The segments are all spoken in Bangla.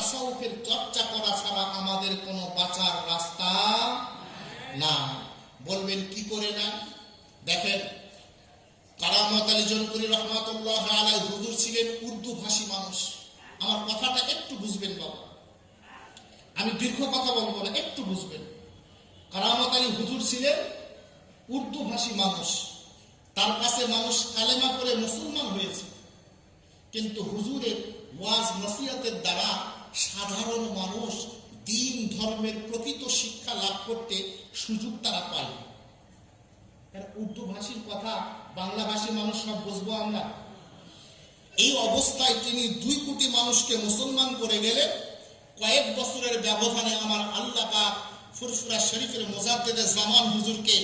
তাসাউফের চর্চা করা ছাড়া আমাদের কোনো বাঁচার রাস্তা না। বলবেন কি করে না? দেখেন, কারামত আলী জনপুরি রহমাতুল্লাহ আলাইহি হুজুর ছিলেন উর্দু ভাষী মানুষ। আমার কথাটা একটু বুঝবেন বাবা, আমি দীর্ঘ কথা বলবো না, একটু বুঝবেন। কারামত আলী হুজুর ছিলেন উর্দু ভাষী মানুষ, তার কাছে মানুষ কালেমা করে মুসলমান হয়েছে, কিন্তু হুজুরের ওয়াজ নসিহতের দ্বারা সাধারণ মানুষ দ্বীন ধর্মের প্রকৃত শিক্ষা লাভ করতে সুযোগ তারা পায়। উর্দু ভাষীর কথা বাংলা ভাষী মানুষ সব বুঝবো আমরা। এই অবস্থায় তিনি 2 কোটি মানুষকে মুসলমান করে গেলেন। কয়েক বছরের ব্যবধানে আমার আল্লাহ পাক ফুরফুরা শরীফের মুজাদ্দিদে জামান হুজুরকে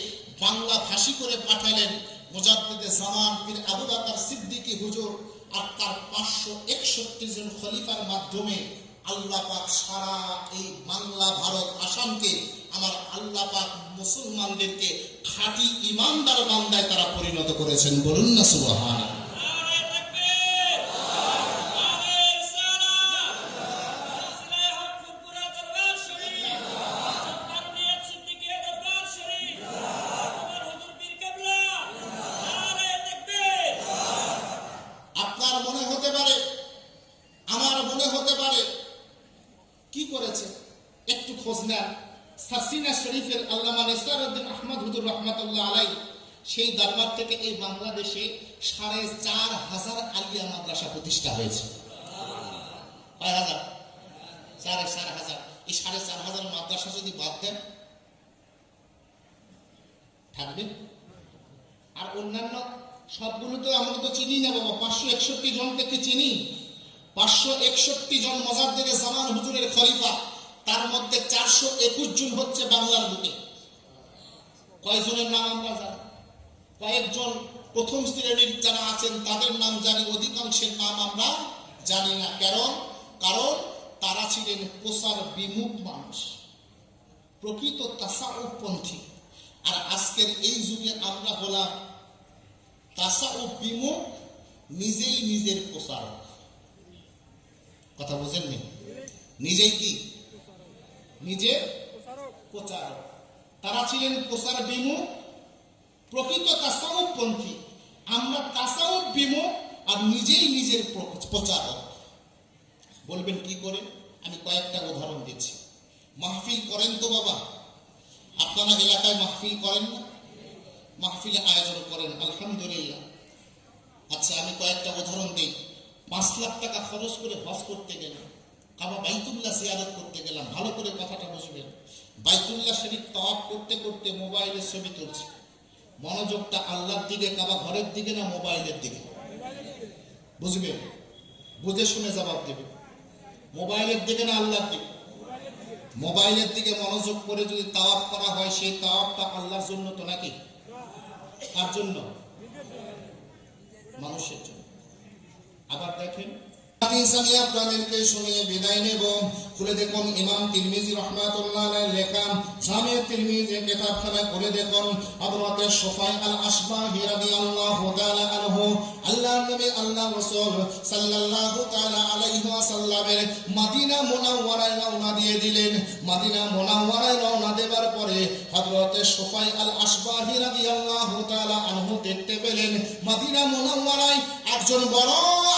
বাংলা ভাষী করে পাঠালেন। মুজাদ্দিদে জামান পীর আবু বকর সিদ্দিকী হুজুর আর তার 561 জন খলিফার মাধ্যমে আল্লাহ পাক সারা এই বাংলা ভারত আসামকে আমার আল্লাহ পাক মুসলমানদেরকে খাঁটি ইমানদার বান্দায় তারা পরিণত করেছেন। বলুন না সুবহানাল্লাহ। আপনার মনে হতে পারে, আমার মনে হতে পারে কি করেছে, একটু খোঁজ নেন। সাসিনা শরীফের আল্লামা নিসারউদ্দিন আহমদ হুজুর রহমাতুল্লাহ আলাইহি সেই দরবার থেকে এই বাংলাদেশে 4,500 আলিয়া মাদ্রাসা প্রতিষ্ঠা হয়েছে। কয় হাজার? 4,500। এই 4,500 মাদ্রাসা যদি বাদ দেন থাকবে? আর অন্যান্য সবগুলো তো আমরা তো চিনি না বাবা। 561 জনকে চিনি। 561 জন মুজাদ্দিদে জামান হুজুরের খলিফা, তার মধ্যে 421 জন হচ্ছে বাংলার বুকে। কয়জনের নাম আমরা জানি? কয়েকজন প্রথম শ্রেণীর যারা আছেন তাদের নাম জানি, অধিকাংশের নাম আমরা জানি না। কারণ তারা ছিলেন প্রসার বিমুখ মানুষ, প্রকৃত তাসাউফ পন্থী। আর আজকের এই যুগে আমরা হলাম তাসাউফ বিমুখ, নিজেই নিজের প্রসারক। কথা বোঝেননি? নিজেই কি? নিজের প্রচারক। তারা ছিলেন প্রচার বিমুখ, প্রকৃত তাসাউফ পন্থী। আমরা তাসাউফ বিমুখ আর নিজেই নিজের প্রচারক। বলবেন কি করে? আমি কয়েকটা উদাহরণ দিচ্ছি। মাহফিল করেন তো বাবা? আপনারা এলাকায় মাহফিল করেন না? মাহফিলে আয়োজন করেন, আলহামদুলিল্লাহ। আচ্ছা, আমি কয়েকটা উদাহরণ দিই। 5 লাখ টাকা খরচ করে হজ করতে গেলাম, কাবা বাইতুল্লাহ জিয়ারত করতে গেলাম। ভালো করে কথাটা বুঝবেন। বাইতুল্লাহ শরীফ তাওয়াফ করতে করতে মোবাইলে ছবি তুলছি। মনোযোগটা আল্লাহর দিকে, কাবা ঘরের দিকে না মোবাইলের দিকে? বুঝবেন, বুঝে শুনে জবাব দেবে। মোবাইলের দিকে না আল্লাহর দিকে? মোবাইলের দিকে মনোযোগ করে যদি তাওয়াফ করা হয়, সেই তাওয়াফটা আল্লাহর জন্য তো নাকি? কার জন্য? মানুষের জন্য। আবার দেখেন, আমি আপনাদেরকে শুনিয়ে বিদায় নেব। খুলে দেখুন ইমাম তিরমিজি রাহমাতুল্লাহ আলাইহি লেখা জামে তিরমিজি কিতাবখানা খুলে দেখুন হযরত সুফাই আল আশবাহি রাদিয়াল্লাহু তাআলা আনহু আল্লাহর নবী আল্লাহর রাসূল সাল্লাল্লাহু তাআলা আলাইহি ওয়াসাল্লামের মদিনা মুনাওয়ারায় রওনা দিয়ে দিলেন। মদিনা মুনাওয়ারায় রওনা দেবার পরে হযরত সুফাই আল আশবাহি রাদিয়াল্লাহু তাআলা আনহু দেখতে পেলেন মদিনা মুনাওয়ারায় একজন বড়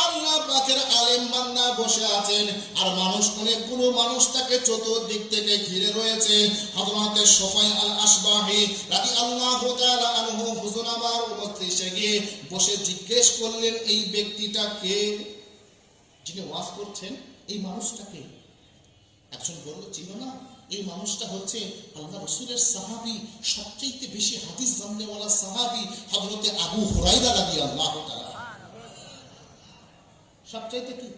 আল্লাহ পাকের আলেম বান্দা বসে আছেন, আর মানুষ অনেকগুলো মানুষ তাকে চতুর্দিক থেকে ঘিরে রয়েছে। হযরত সুফাই আল আশবাহি রাদিয়াল্লাহু তাআলা আনহু হুজুর আমার মজলিসে গিয়ে বসে জিজ্ঞেস করলেন, এই ব্যক্তিটা কে? যিনি ওয়াজ করছেন, এই মানুষটা কে? একজন বলল, চিনো না? এই মানুষটা হচ্ছে আল্লাহ রাসূলের সাহাবী, সবচেয়ে বেশি হাদিস জাননেওয়ালা সাহাবী হযরত আবু হুরায়রা রাদিয়াল্লাহু তাআলা। সবচেয়ে কি?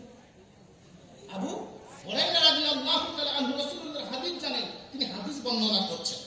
আবু হুরায়রা রাদিয়াল্লাহু তাআলা আনহু রাসূলুল্লাহর হাদিস জানেন, তিনি হাদিস বর্ণনা করছেন।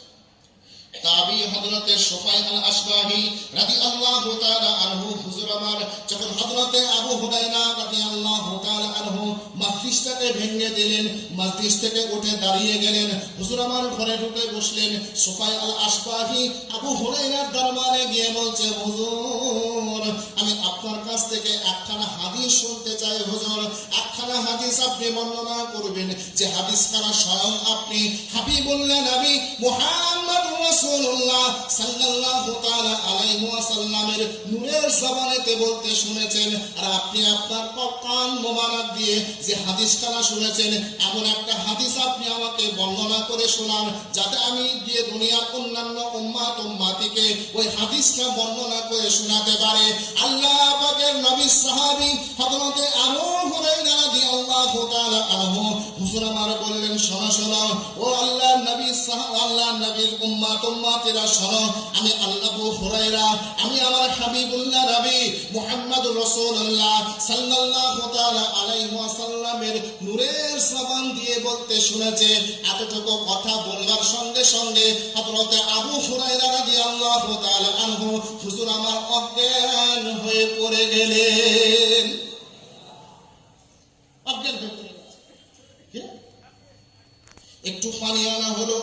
তাবি হযরত সুফাই আল আশবাহি রাদিয়াল্লাহু তাআলা আনহু হুজুর আমার যখন হযরত আবু হুরায়রা রাদিয়াল্লাহু তাআলা আনহু মজলিসটাকে ভেঙে দিলেন, মজলিস থেকে উঠে দাঁড়িয়ে গেলেন, হুজুর আমার ঘরে ঢুকে বসলেন। সুফাই আল আশবাহি আবু হুরায়রার দরবারে গিয়ে বলছে, হুজুর আমি আপনার কাছ থেকে একখানা হাদিস শুনতে চাই হুজুর। একখানা হাদিস আপনি বর্ণনা করবেন, যে হাদিস খানা স্বয়ং আপনি হাবিবুল্লাহ নবী মুহাম্মদুর রাসূলুল্লাহ সাল্লাল্লাহু তাআলা আলাইহি ওয়াসাল্লামের নূরের জবানেতে বলতে শুনেছেন। আর আপনি আপনার কান মোবারক দিয়ে যে হাদিস খানা শুনেছেন, এমন একটা হাদিস আপনি আমাকে বর্ণনা করে শোনান, যাতে আমি গিয়ে দুনিয়ার অন্যান্য উম্মাতিকে ওই হাদিসটা বর্ণনা করে শোনাতে পারে। আল্লাহ পাকের নবীর সাহাবী হযরত আবু হুরায়রা রাদিয়াল্লাহু তাআলা আনহু হুজুর আমার বললেন, শোনো শোনো ও আল্লাহর নবীর উম্মাতিরা শোনো, আমি আবু হুরায়রা, আমি আমার হাবিবুল্লাহ নবী মুহাম্মদুর রাসূলুল্লাহ সাল্লাল্লাহু তাআলা আলাইহি ওয়াসাল্লামের নূরের জবান দিয়ে বলতে শুনেছে। এতটুকু কথা বলবার সঙ্গে সঙ্গে হযরত আবু হুরায়রা রাদিয়াল্লাহু তাআলা আনহু হুজুর আমার অজ্ঞান হয়ে পড়ে গেলেন। অজ্ঞান হয়ে পড়ে গেলেন। একটু পানি আনা হলো,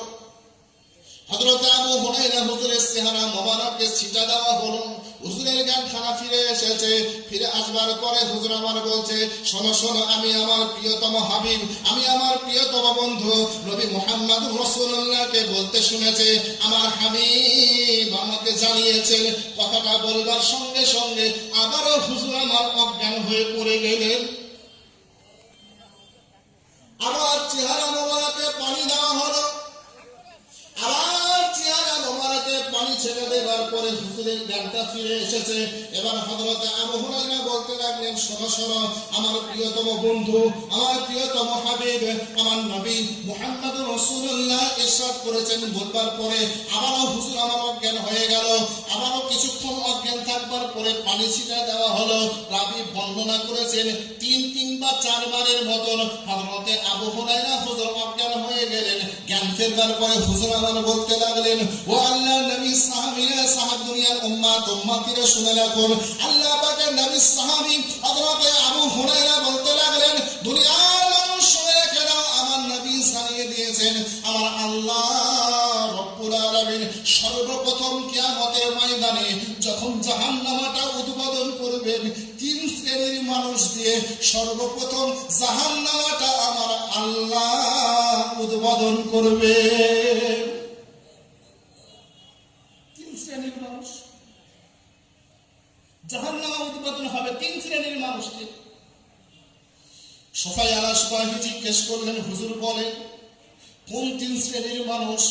হযরত আবু হুরায়রা হুজুরের চেহারা মোবারকে ছিটা দেওয়া হলো। হুজুরের জ্ঞান খানা ফিরে এসেছে। ফিরে আসবার পরে হুজুর আমার বলছে, শোনো শোনো, আমি আমার প্রিয়তম হাবিব, আমি আমার প্রিয়তম বন্ধু নবী মুহাম্মদুর রাসূলুল্লাহকে বলতে শুনেছে। আমার হাবিব আমাকে জানিয়েছেন। কথাটা বলবার সঙ্গে সঙ্গে আবারও হুজুর আমার অজ্ঞান হয়ে পড়ে গেলেন। আবার চেহারা মোবারকে পানি দেওয়া হলো। আবার চেহারা মোবারকে পানি ছেড়ে দেওয়ার পরে হুজুরের জ্ঞানটা ফিরে এসেছে। এবার হযরত আবু হুরায়রা বলতে লাগলেন, শোনো শোনো, আমার প্রিয়তম বন্ধু, আমার প্রিয়তম হাবিব, আমার নবী মুহাম্মদুর রাসূলুল্লাহ ইরশাদ করেছেন। বলবার পরে আবারও হুজুর আমার অজ্ঞান হয়ে গেল। আবারও কিছুক্ষণ অজ্ঞান থাকবার পরে পানি ছিটা দেওয়া হলো। রাবী বর্ণনা করেছেন ৩ বা ৪ বারের মতন হযরত আবু হুরায়রা হুজুর অজ্ঞান হয়ে গেলেন। জ্ঞান ফেরবার পরে হুজুর আমার বলতে লাগলেন, ও আল্লাহর নবী সাহাবীরা, সাহাব দুনিয়ার উম্মাতিরা শুনে রাখুন। আল্লাহ পাকের নবী সাহাবী হযরত আবু হুরায়রা বলতে লাগলেন, দুনিয়ার মানুষ শুনে রেখে দাও, আমার নবী জানিয়ে দিয়েছেন, আমার আল্লাহ রব্বুল আলামিন সর্বপ্রথম কিয়ামতের ময়দানে যখন জাহান্নামটা উদ্বোধন করবেন, ৩ শ্রেণীর মানুষ দিয়ে সর্বপ্রথম জাহান্নামটা আমার আল্লাহ উদ্বোধন করবে। ৩ শ্রেণীর মানুষ জাহান্নাম উদ্বোধন হবে, ৩ শ্রেণীর মানুষকে। সোফায় আলা সুবাহি জিজ্ঞেস করলেন, হুজুর বলেন কোন ৩ শ্রেণীর মানুষ?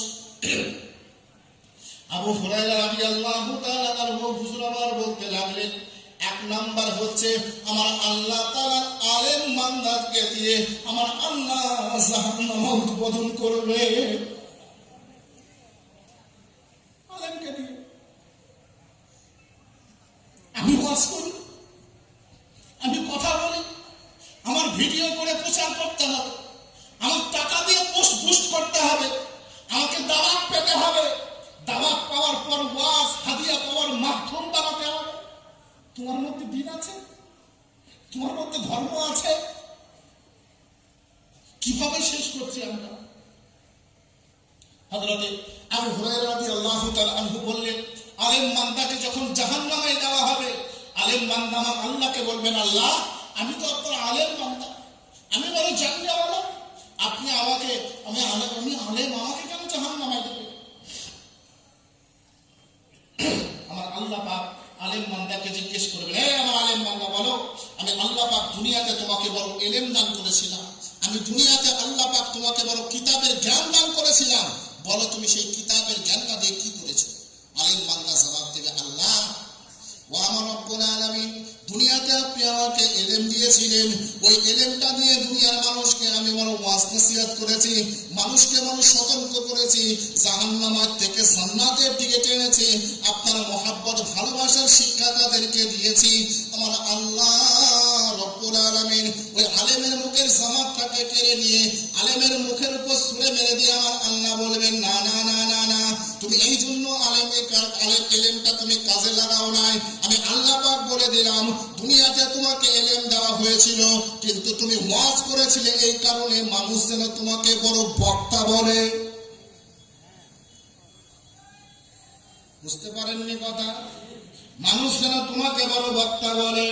আবু হুরায়রা রাদিয়াল্লাহু তাআলা আনহু হুজুর আমার বলতে লাগলেন, ১ নাম্বার হচ্ছে আমার আল্লাহ তাআলা আলেম বান্দাকে দিয়ে আমার আল্লাহ জাহান্নাম উদ্বোধন করবে। আলেমকে দিয়ে আমি ওয়াজ করি, আমি কথা বলি, আমার ভিডিও করে প্রচার করতে হবে, আমার টাকা দিয়ে পোস্ট বুস্ট করতে হবে, আমাকে দাওয়াত পেতে হবে, দাওয়াত পাওয়ার পর ওয়াজ হাদিয়া পাওয়ার মাধ্যম বানাতে হবে। তোমার মধ্যে দিন আছে? তোমার মধ্যে ধর্ম আছে? কিভাবে শেষ করছি আমরা? হযরত আবু হুরায়রা রাদিয়াল্লাহু তাআলা আনহু বললেন, আলেম বান্দাকে যখন জাহান্নামে দেওয়া হবে, আলেম বান্দা আমার আল্লাহকে বলবেন, আল্লাহ আমি তো আপনার আলেম বান্দা, আমি বড় জান্নাতওয়ালা, আপনি আমাকে, আমি আলেম, আমাকে কেন জাহান্নামে দেবেন? আমার আল্লাহ পাক আলেম বান্দাকে জিজ্ঞেস করবেন, হে আমার আলেম বান্দা বলো, আমি আল্লাহ পাক দুনিয়াতে তোমাকে বড় ইলম দান করেছিলাম, আমি দুনিয়াতে আল্লাহ পাক তোমাকে বড় কিতাবের জ্ঞান দান করেছিলাম, বলো তুমি সেই কিতাবের জ্ঞানটা দিয়ে কি করেছো? আলেম বান্দা জবাব দেবে, আল্লাহ ওয়া আমার রব্বুল আলামিন, দুনিয়াতে আপনি আমাকে ইলম দিয়েছিলেন, ওই ইলমটা দিয়ে দুনিয়ার মানুষকে আমি বড় ওয়াজ নসিহত করেছি, মানুষকে বড় সতর্ক করেছি, জাহান্নামের থেকে জান্নাতের দিকে টেনেছি, আপনার মহব্বত ভালোবাসার শিক্ষা তাদেরকে দিয়েছি। আমার আল্লাহ রব্বুল আলামিন ওই আলেমের মুখের জামাতটাকে কেড়ে নিয়ে আলেমের মুখের উপর ছুঁড়ে মেরে দিয়ে আমার আল্লাহ বলবেন, না না না না না, তুমি এই জন্য আলেম ইলমটা তুমি কাজে লাগাও নাই। আমি আল্লাহ পাক বলে দিলাম, দুনিয়াতে তোমাকে ইলম দেওয়া হয়েছিল, কিন্তু তুমি ওয়াজ করেছিলে, এই কারণে মানুষ যেন তোমাকে বড় বক্তা বলে। বুঝতে পারেননি কথা? মানুষ যেন তোমাকে বড় বক্তা বলে,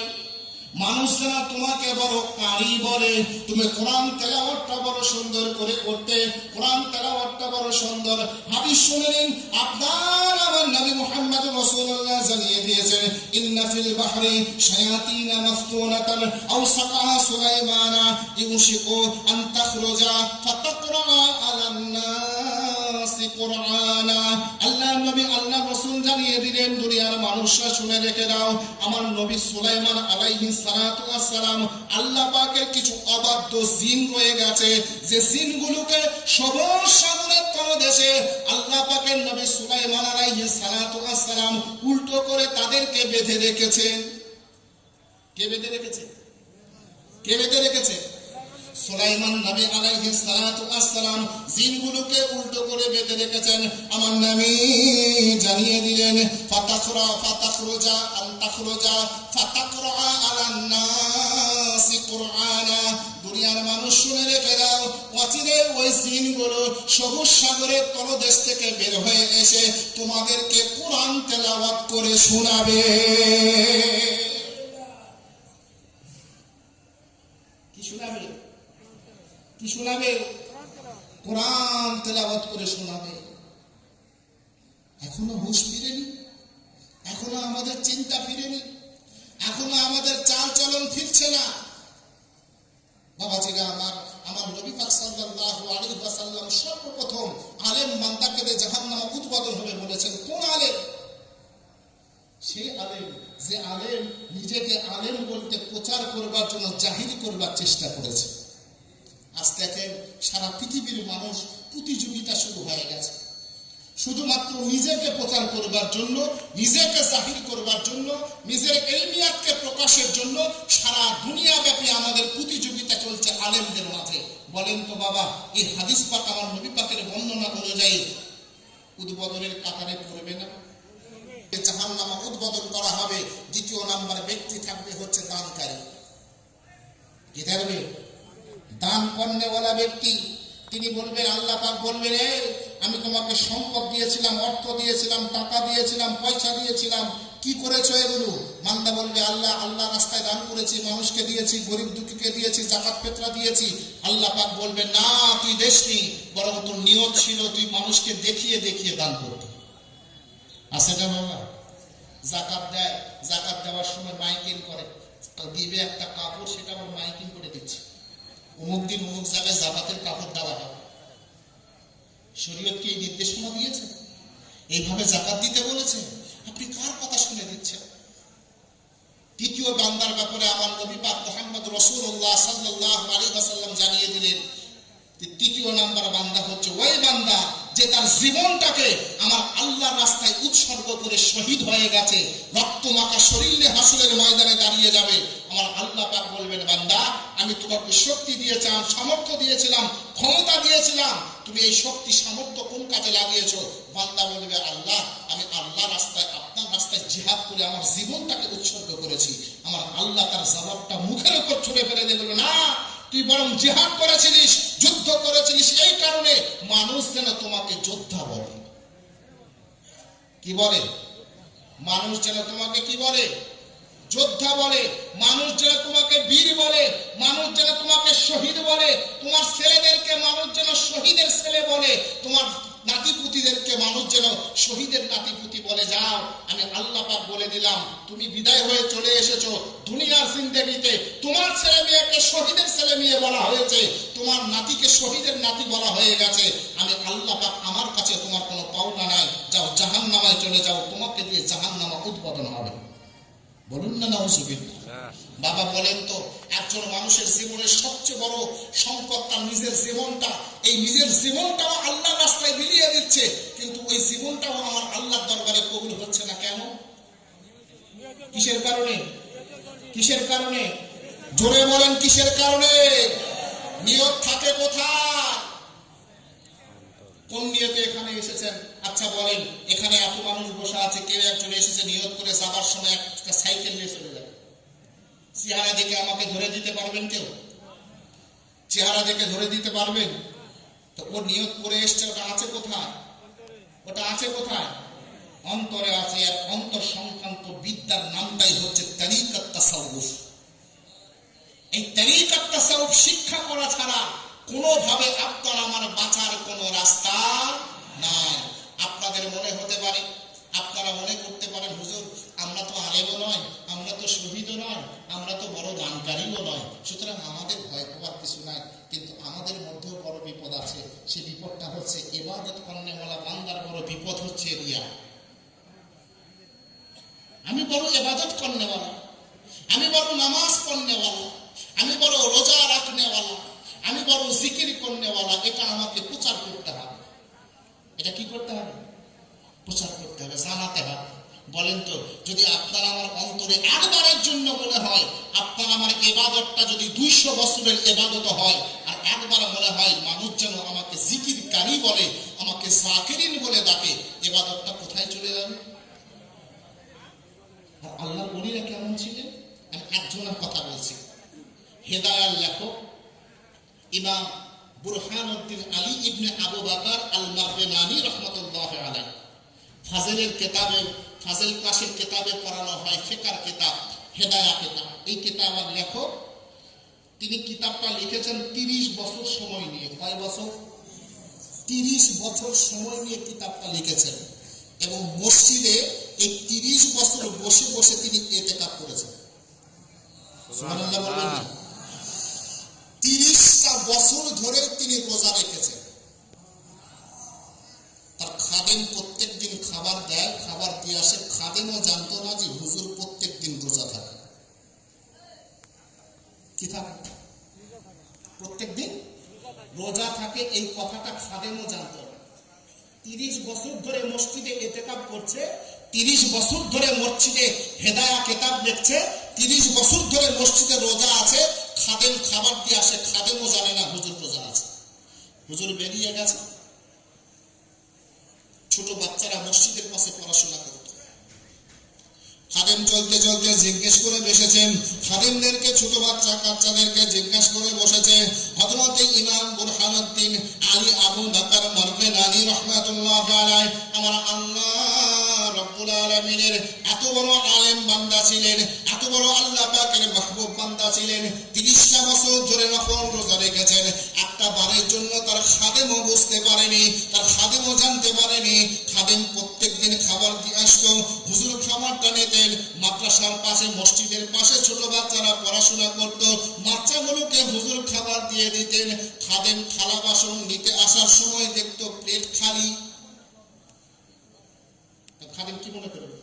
মানুষ যেন তোমাকে বড় কারি বলে। তুমি কোরআন তেলাওয়াতটা বড় সুন্দর করে করতে, কোরআন তেলাওয়াতটা বড় সুন্দর। হাদিস শুনে নিন, আপনার আমার নবী মুহাম্মদ রাসূলুল্লাহ জানিয়ে দিয়েছেন, ইন্না ফিল বাহরি শায়াতিন মাফতুনাতান আও সাকাহা সুলাইমানা ইউশিকু আন তাখরুজা ফাতাকরা আলান নাসি কুরআনা। আল্লাহ নবী আল্লাহ রাসূল জানিয়ে দিলেন, দুনিয়ার মানুষরা শুনে রেখে দাও, আমার নবী সুলাইমান আলাইহিস সালাতু ওয়াস সালাম আল্লাহ পাকের কিছু অবাধ্য জিন রয়ে গেছে, যে জিনগুলোকে সবুজ সাগরের তলদেশে আল্লাহ পাকের নবী সুলাইমান আলাইহিস সালাতু ওয়াস সালাম উল্টো করে তাদেরকে বেঁধে রেখেছেন। কে বেঁধে রেখেছে? কে বেঁধে রেখেছে? সুলাইমান নবী আলাইহিস সালাতু ওয়াস সালাম জিনগুলোকে উল্টো করে বেঁধে রেখেছেন। আমার নবী জানিয়ে দিলেন, ফাতাখরুজা আন তাখরুজা ফাতাকরা আলান নাসি কুরআনা। দুনিয়ার মানুষ শুনে রেখে দাও, অচিরে ওই জিনগুলো সবুজ সাগরের তলদেশ থেকে বের হয়ে এসে তোমাদেরকে কোরআন তেলাওয়াত করে শোনাবে। কি শোনাবে? কি শোনাবে? কোরআন তেলাওয়াত করে শোনাবে। এখনো হুঁশ ফিরেনি, এখনো আমাদের চিন্তা ফিরেনি, এখনো আমাদের চাল চলন ফিরছে না। বাবাজিরা আমার নবী পাক সাল্লাল্লাহু আলাইহি ওয়াসাল্লাম সর্বপ্রথম আলেম বান্দাকে জাহান্নাম উৎপাদন হবে বলেছেন। কোন আলেম? সেই আলেম যে আলেম নিজেকে আলেম বলতে প্রচার করবার জন্য জাহির করবার চেষ্টা করেছে। আজ দেখেন সারা পৃথিবীর মানুষ প্রতিযোগিতা শুরু হয়ে গেছে, শুধুমাত্র নিজেকে প্রচার করবার জন্য, নিজেকে জাহির করবার জন্য, নিজের ইলমিয়াতকে প্রকাশের জন্য সারা দুনিয়া ব্যাপী আমাদের প্রতিযোগিতা চলছে আলেমদের মাঝে। বলেন তো বাবা, এই হাদিস পাক আমার নবী পাকের বর্ণনা অনুযায়ী উদ্বোধনের কাতারে পড়বে না? জাহান্নামে উদ্বোধন করা হবে। দ্বিতীয় নাম্বার ব্যক্তি থাকবে হচ্ছে দানকারী। কি থাকবে? দান করনেওয়ালা ব্যক্তি। তিনি বলবেন, আল্লাহ পাক বলবেন, আমি তোমাকে সম্পদ দিয়েছিলাম, অর্থ দিয়েছিলাম, টাকা দিয়েছিলাম, পয়সা দিয়েছিলাম, কি করেছো এগুলো? বান্দা বলবে, আল্লাহ রাস্তায় দান করেছি, মানুষকে দিয়েছি, গরিব দুঃখীকে দিয়েছি, যাকাত ফিতরা দিয়েছি। আল্লাহ পাক বলবেন, না তুই দেসনি, বরং তোর নিয়ত ছিল তুই মানুষকে দেখিয়ে দেখিয়ে দান করতে। আছে না বাবা? যাকাত দেয়, যাকাত দেওয়ার সময় মাইকিং করে, দিবে একটা কাপড়, সেটা আবার মাইকিং করে দিচ্ছে, অমুক দিন অমুক জায়গায় যাকাতের কাপড় দেওয়া হবে। শরীয়ত কি এই নির্দেশনা দিয়েছে? এইভাবে যাকাত দিতে বলেছে? আপনি কার কথা শুনে দিচ্ছেন? তৃতীয় বান্দার ব্যাপারে আমার নবী পাক মুহাম্মদ রাসূলুল্লাহ সাল্লাল্লাহু আলাইহি ওয়াসাল্লাম জানিয়ে দিলেন, তৃতীয় নাম্বার বান্দা হচ্ছে ওই বান্দা যে তার জীবনটাকে আমার আল্লাহর রাস্তায় উৎসর্গ করে শহীদ হয়ে গেছে, রক্তমাখা শরীর নিয়ে হাসরের ময়দানে দাঁড়িয়ে যাবে। আমার আল্লাহ পাক বলবেন, বান্দা আমি তোমাকে শক্তি দিয়েছিলাম, সামর্থ্য দিয়েছিলাম, ক্ষমতা দিয়েছিলাম, তুমি এই শক্তি সামর্থ্য কোন কাজে লাগিয়েছো? বান্দা বলবে, আল্লাহ আমি আল্লাহর রাস্তায়, আপনার রাস্তায় জিহাদ করে আমার জীবনটাকে উৎসর্গ করেছি। আমার আল্লাহ তার জবাবটা মুখের উপর ছুড়ে ফেলে দিয়ে বলবে, না তুই বরং জিহাদ করেছিলিস, যুদ্ধ করেছিলিস, এই কারণে মানুষ যেন তোমাকে যোদ্ধা বলে। কি বলে? মানুষ যেন তোমাকে কি বলে? যোদ্ধা বলে। মানুষ যেন তোমাকে বীর বলে, মানুষ যেন তোমাকে শহীদ বলে। তোমার ছেলেদেরকে মানুষ যেন শহীদের ছেলে বলে, তোমার নাতিপুতিদেরকে মানুষ যেন শহীদের নাতিপুতি বলে। যাও, আমি আল্লাহ পাক বলে দিলাম, তুমি বিদায় হয়ে চলে এসেছো দুনিয়ার জিন্দেগিতে, তোমার ছেলে মেয়েকে শহীদের ছেলে মেয়ে বলা হয়েছে, তোমার নাতিকে শহীদের নাতি বলা হয়ে গেছে। আমি আল্লাহ পাক আমার কাছে তোমার কোনো পাওনা নাই, যাও জাহান্নামায় চলে যাও, তোমাকে দিয়ে জাহান্নামা উৎপাদন হবে। বলুন না নাউজুবিল্লাহ। বাবা বলেন তো, একজন মানুষের জীবনের সবচেয়ে বড় সম্পদ তার নিজের জীবনটা। এই নিজের জীবনটাও আল্লাহর রাস্তায় বিলিয়ে দিচ্ছে, কিন্তু ওই জীবনটাও আমার আল্লাহর দরবারে কবুল হচ্ছে না। কেন? কিসের কারণে? কিসের কারণে? জোরে বলেন, কিসের কারণে? নিয়ত থাকে কোথায়? কোন নিয়তে এখানে এসেছেন? আচ্ছা বলেন, এখানে এত মানুষ বসে আছে, কেউ একজন এসেছে নিয়ত করে যাবার সময় একটা সাইকেল নিয়ে চলে যাবে, চেহারা দেখে আমাকে ধরে দিতে পারবেন? কেউ চেহারা দেখে ধরে দিতে পারবেন? তো ও নিয়ত করে এসছে, ওটা আছে কোথায়? ওটা আছে কোথায়? অন্তরে আছে, আর অন্তর সংক্রান্ত বিদ্যার নামটাই হচ্ছে তরিকাত তাসাউফ। এই তরিকাত তাসাউফ শিক্ষা করা ছাড়া কোনোভাবে আপনার আমার বাঁচার কোনো রাস্তা নাই। আপনাদের মনে হতে পারে, আপনারা মনে করতে পারেন, হুজুর আমরা তো আলেমও নয়, আমরা তো শহীদও নয়, আমরা তো বড় দানকারীও নয়, সুতরাং আমাদের ভয় পাওয়ার কিছু নাই। কিন্তু আমাদের মধ্যেও বড় বিপদ আছে। সে বিপদটা হচ্ছে ইবাদত করনেওয়ালা বান্দার বড় বিপদ হচ্ছে রিয়া। আমি বড় ইবাদত করনেওয়ালা, আমি বড় নামাজ পড়নেওয়ালা, আমি বড় রোজা রাখনেওয়ালা, আমি বড় জিকির করনেওয়ালা, এটা আমাকে প্রচার করতে হবে। এটা কি করতে হবে? প্রচার করতে হবে, জানাতে হবে। বলেন তো, যদি আপনার আমার অন্তরে একবারের জন্য মনে হয়, আপনার আমার ইবাদতটা যদি 200 বছরের ইবাদত হয়, আর একবার মনে হয় মানুষ যেন আমাকে জিকিরকারী বলে, আমাকে জাকিরিন বলে ডাকে, ইবাদতটা কোথায় চলে যাবে? আর আল্লাহর ওলিরা কেমন ছিলেন? আমি একজনের কথা বলছি, হেদায়ার লেখক ইমাম বুরহানুদ্দিন আলী ইবনে আবু বকর আল মাগরিনানি রাহমাতুল্লাহ আলাইহি। ফাজিলের কিতাবে, ফাজিল ক্লাসের কিতাবে পড়ানো হয় ফিকর কিতাব, হেদায়া কিতাব। এই কিতাবের লেখক, তিনি কিতাবটা লিখেছেন 30 বছর সময় নিয়ে। কয় বছর? 30 বছর সময় নিয়ে কিতাবটা লিখেছেন। এবং মসজিদে এই 30 বছর বসে বসে তিনি ইতিকাফ করেছেন। সুবহানাল্লাহ বলবেন না? 30টা বছর ধরে তিনি রোজা রেখেছেন। তার খাদেম প্রত্যেক দিন খাবার দেয়, খাবার দিয়ে আসে। খাদেমও জানতো না যে হুজুর প্রত্যেক দিন রোজা থাকে। কি থাকে? প্রত্যেক দিন রোজা থাকে, এই কথাটা খাদেমও জানতো না। 30 বছর ধরে মসজিদে ইতিকাফ করছে, 30 বছর ধরে মসজিদে হেদায়া কিতাব লিখছে, 30 বছর ধরে মসজিদে রোজা আছে। খাদেম খাবার দিয়ে আসে, খাদেমও জানে না হুজুর রোজা আছে। হুজুর বেরিয়ে গেছে। ছোট বাচ্চারা মসজিদের পাশে পড়াশোনা করত। খাদেম চলতে চলতে জিজ্ঞেস করে বসেছেন, খাদেমদেরকে, ছোট বাচ্চাদেরকে জিজ্ঞেস করে বসেছে, হযরত ইমাম বুরহানুদ্দিন আলী আবু বকর মারগিনানি রাহমাতুল্লাহ আলাইহি আমার আল্লাহ রাব্বুল আলামিনের এত বড় আলেম বান্দা ছিলেন, এত বড় আল্লাহ পাকের মাহবুব বান্দা ছিলেন। 30টা বছর ধরে নফল রোজা রেখেছেন। একটা বারের জন্য তার খাদেমও বুঝতে পারেনি, তার খাদেমও জানতে পারেনি। খাদেম প্রত্যেক দিন খাবার দিয়ে আসতো, হুজুর খাবারটা নিতেন। মাদ্রাসার পাশে, মসজিদের পাশে ছোট বাচ্চারা পড়াশোনা করত, বাচ্চাগুলোকে হুজুর খাবার দিয়ে দিতেন। খাদেম থালা বাসন নিতে আসার সময় দেখতো প্লেট খালি। খাদেম কি মনে করবে?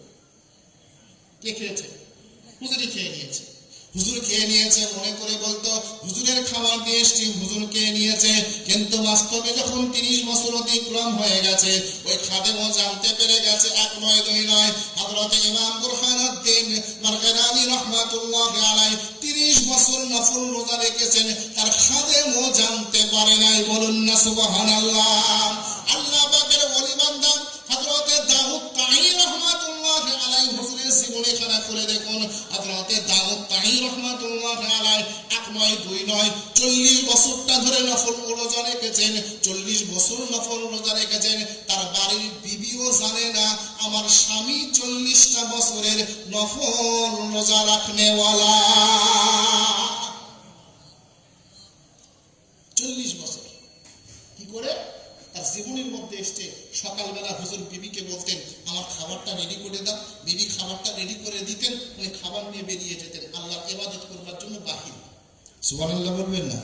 কে খেয়েছে? হুজুরই খেয়ে নিয়েছে। হুজুর খেয়ে নিয়েছে মনে করে বলতো হুজুরের খাবার দিয়ে এসছি, হুজুর খেয়ে নিয়েছে। কিন্তু বাস্তবে যখন 30 বছর অতিক্রম হয়ে গেছে, ওই খাদেমও জানতে পেরে গেছে, 1 নয় 2 নয়, হযরত ইমাম বুরহানুদ্দিন মারগিনানি রাহমাতুল্লাহ আলাইহি 30 বছর নফল রোজা রেখেছেন, তার খাদেমও জানতে পারে নাই। বলুন না সুবহানাল্লাহ। আল্লাহ পাকের ওলি বান্দা হযরত দাউদ তাঈ রাহমাতুল্লাহ আলাইহি হুজুরের জীবনী খানা করে দেখুন। হযরত দাউদ তাঈ রাহমাতুল্লাহ আলাইহি 1 নয় 2 নয় 40 বছরটা ধরে নফল রোজা রেখেছেন। 40 বছর নফল রোজা রেখেছেন। তার বাড়ির বিবিও জানে না আমার স্বামী 40টা বছরের নফল রোজা রাখনেওয়ালা। 40 বছর কি করে? তার জীবনের মধ্যে এসছে। সকালবেলা হুজুর বিবিকে বলতেন আমার খাবারটা রেডি করে দাও, বিবি খাবারটা রেডি করে দিতেন, উনি খাবার নিয়ে বেরিয়ে যেতেন আল্লাহর ইবাদত করবার জন্য বাহিরে। সুবহানাল্লাহ বলবেন না?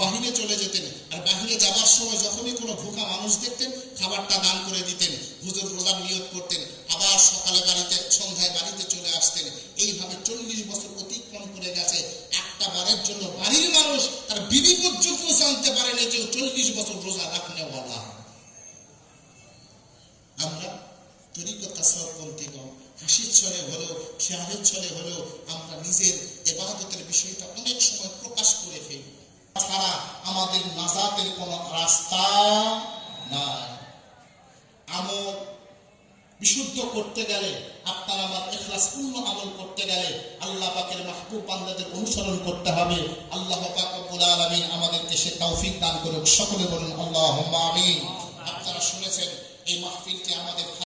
বাহিরে চলে যেতেন। আর বাহিরে যাবার সময় যখনই কোনো ভুখা মানুষ দেখতেন খাবারটা দান করে দিতেন। হুজুর রোজার নিয়ত করতেন, আবার সকালে বাড়িতে, সন্ধ্যায় বাড়িতে চলে আসতেন। এইভাবে 40 বছর অতিক্রম করে গেছে। একটা বারের জন্য বাড়ির মানুষ, তার বিবি পর্যন্ত জানতে পারেনি যে 40 বছর রোজা রাখনেওয়ালা। আমরা তরিকত তাসাউফপন্থীগণ হাসির ছলে হলেও, খেয়ালের ছলে হলেও আমরা নিজের ইবাদতের বিষয়টা অনেক সময় প্রকাশ করে ফেলি। ছাড়া আমাদের নাজাতের কোনো রাস্তা নাই। আমল বিশুদ্ধ করতে গেলে, আপনার আমার ইখলাসপূর্ণ আমল করতে গেলে আল্লাহ পাকের মাহবুব বান্দাদের অনুসরণ করতে হবে। আল্লাহ পাক রব্বুল আলামিন আমাদেরকে সে তৌফিক দান করুক। সকলে বলুন আল্লাহুম্মা আমিন। আপনারা শুনেছেন এই মাহফিলটি আমাদের